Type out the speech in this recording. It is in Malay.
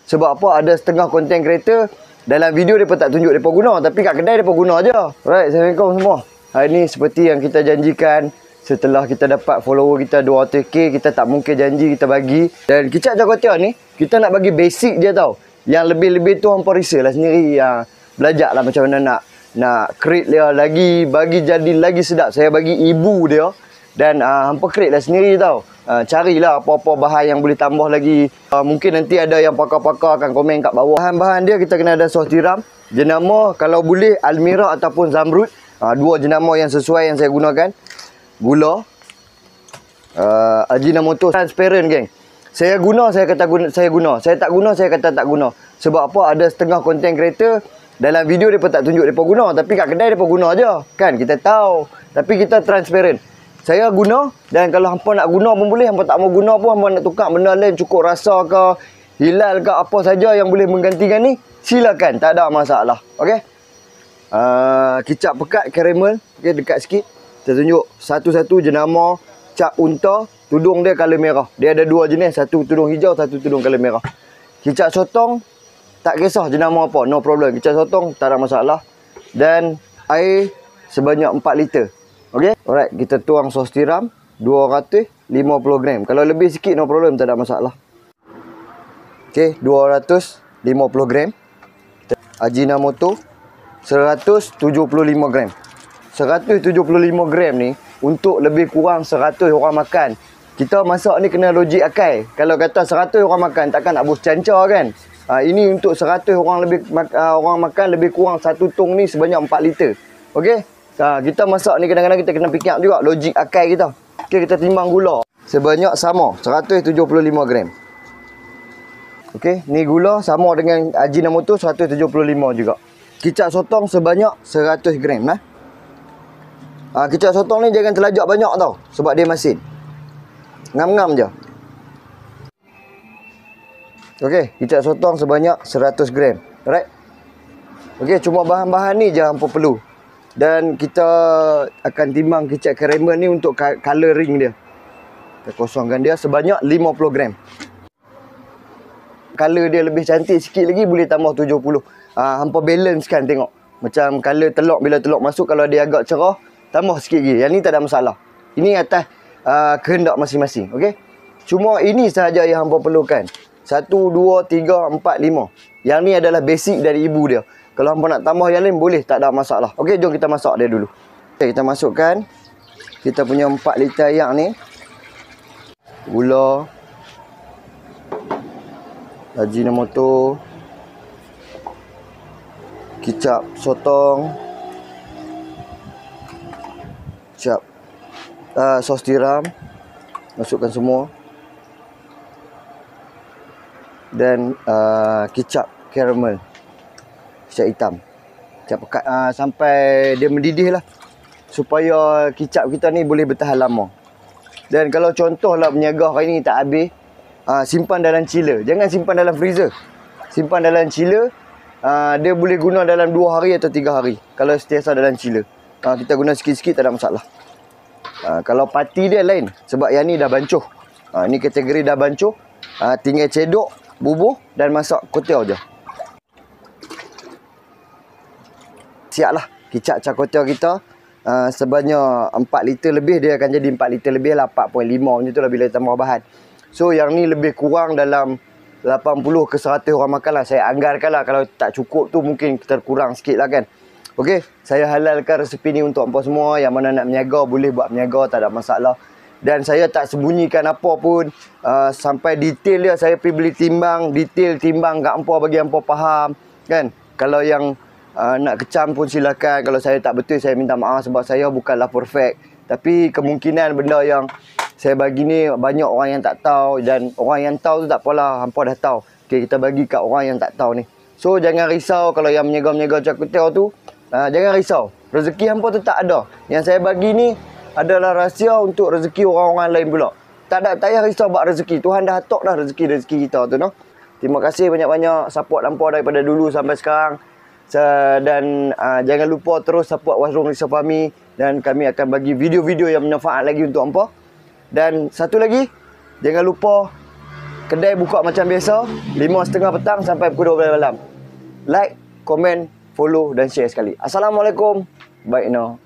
Sebab apa? Ada setengah content creator dalam video mereka tak tunjuk mereka guna, tapi kat kedai mereka guna je. Alright, Assalamualaikum semua. Hari ni seperti yang kita janjikan, setelah kita dapat follower kita 200k, kita tak mungkin janji kita bagi. Dan Kicap Jakarta ni, kita nak bagi basic je tau. Yang lebih-lebih tu hampa risau lah sendiri. Belajar lah macam mana nak create dia lagi, bagi jadi lagi sedap. Saya bagi ibu dia. Dan hampa create lah sendiri tau. Carilah apa-apa bahan yang boleh tambah lagi. Mungkin nanti ada yang pakar-pakar akan komen kat bawah. Bahan-bahan dia kita kena ada sos tiram. Jenama kalau boleh Almira ataupun Zamrud. Dua jenama yang sesuai yang saya gunakan. Gula. Ajinomoto transparent geng. Saya guna, saya kata saya guna. Saya tak guna, saya kata tak guna. Sebab apa? Ada setengah content creator dalam video mereka tak tunjuk mereka guna, tapi kat kedai mereka guna je. Kan kita tahu. Tapi kita transparent. Saya guna, dan kalau hampa nak guna pun boleh, hampa tak mau guna pun, hampa nak tukar benda lain, cukup rasa ke, hilal ke, apa saja yang boleh menggantikan ni, silakan, tak ada masalah. Okey. Kicap pekat karamel, okey, dekat sikit. Saya tunjuk satu-satu jenama cap unta, tudung dia color merah. Dia ada dua jenis, satu tudung hijau, satu tudung color merah. Kicap sotong, tak kisah jenama apa, no problem. Kicap sotong, tak ada masalah. Dan air sebanyak 4 liter. Okey. Alright, kita tuang sos tiram 250 gram. Kalau lebih sikit no problem, tak ada masalah. Okey, 250 gram. Ajinomoto 175 gram. 175 gram ni untuk lebih kurang 100 orang makan. Kita masak ni kena logik akal. Kalau kata 100 orang makan, takkan nak bos cancar kan? Ini untuk 100 orang orang makan lebih kurang satu tong ni sebanyak 4 liter. Okey? Kita masak ni kadang-kadang kita kena fikir juga logik akal kita. Okey, kita timbang gula. Sebanyak sama 175 gram. Okey, ni gula sama dengan Ajinomoto 175 juga. Kicap sotong sebanyak 100 gram lah. Kicap sotong ni jangan terlajak banyak tau, sebab dia masin. Ngam-ngam je. Okey, kicap sotong sebanyak 100 gram. Alright. Okey, cuma bahan-bahan ni je hampa perlu. Dan kita akan timbang kicap karamel ni untuk colouring dia. Kita kosongkan dia sebanyak 50 gram. Colour dia lebih cantik sikit lagi, boleh tambah 70. Hampa balance kan tengok. Macam colour telur, bila telur masuk kalau dia agak cerah, tambah sikit lagi. Yang ni tak ada masalah. Ini atas kehendak masing-masing. Okey. Cuma ini sahaja yang hampa perlukan. 1, 2, 3, 4, 5. Yang ni adalah basic dari ibu dia. Kalau hampa nak tambah yang lain boleh, tak ada masalah. Okey, jom kita masak dia dulu. Okay, kita masukkan kita punya 4 liter air ni. Gula, Ajinomoto, kicap sotong, kicap sos tiram. Masukkan semua. Dan kicap karamel. Kicap hitam, kicap pekat, sampai dia mendidih lah, supaya kicap kita ni boleh bertahan lama. Dan kalau contohlah berniaga hari ni tak habis, simpan dalam chiller. Jangan simpan dalam freezer, simpan dalam chiller. Dia boleh guna dalam 2 hari atau 3 hari kalau setiasa dalam chiller. Kita guna sikit-sikit, tak ada masalah. Kalau parti dia lain, sebab yang ni dah bancuh. Ni kategori dah bancuh. Tinggal cedok, bubuh dan masak kotel je. Siaplah kicap cakotel kita. Sebanyak 4 liter lebih, dia akan jadi 4 liter lebih lah, 4.5 macam tu lah bila tambah bahan. So yang ni lebih kurang dalam 80 ke 100 orang makan lah. Saya anggarkan lah, kalau tak cukup tu mungkin terkurang sikit lah kan. Okey, saya halalkan resepi ni untuk hampa semua. Yang mana nak berniaga boleh buat berniaga, tak ada masalah. Dan saya tak sembunyikan apa pun. Sampai detail dia saya pergi beli timbang, detail timbang kat hampa bagi hampa faham kan. Kalau yang nak kecam pun silakan. Kalau saya tak betul, saya minta maaf sebab saya bukanlah perfect. Tapi kemungkinan benda yang saya bagi ni banyak orang yang tak tahu. Dan orang yang tahu tu tak apalah, hampa dah tahu. Okay, kita bagi kat orang yang tak tahu ni. So jangan risau kalau yang meniaga-meniaga cakutel tu. Jangan risau, rezeki hampa tu tak ada. Yang saya bagi ni adalah rahsia untuk rezeki orang-orang lain pula. Tak payah risau buat rezeki. Tuhan dah atok dah rezeki kita tu, no? Terima kasih banyak-banyak support hampa daripada dulu sampai sekarang. Dan jangan lupa terus support Washroom Risau Fahmi. Dan kami akan bagi video-video yang bermanfaat lagi untuk hampa. Dan satu lagi, jangan lupa Kedai buka macam biasa 5.30 petang sampai pukul 12 malam. Like, komen, follow dan share sekali. Assalamualaikum. Baik no.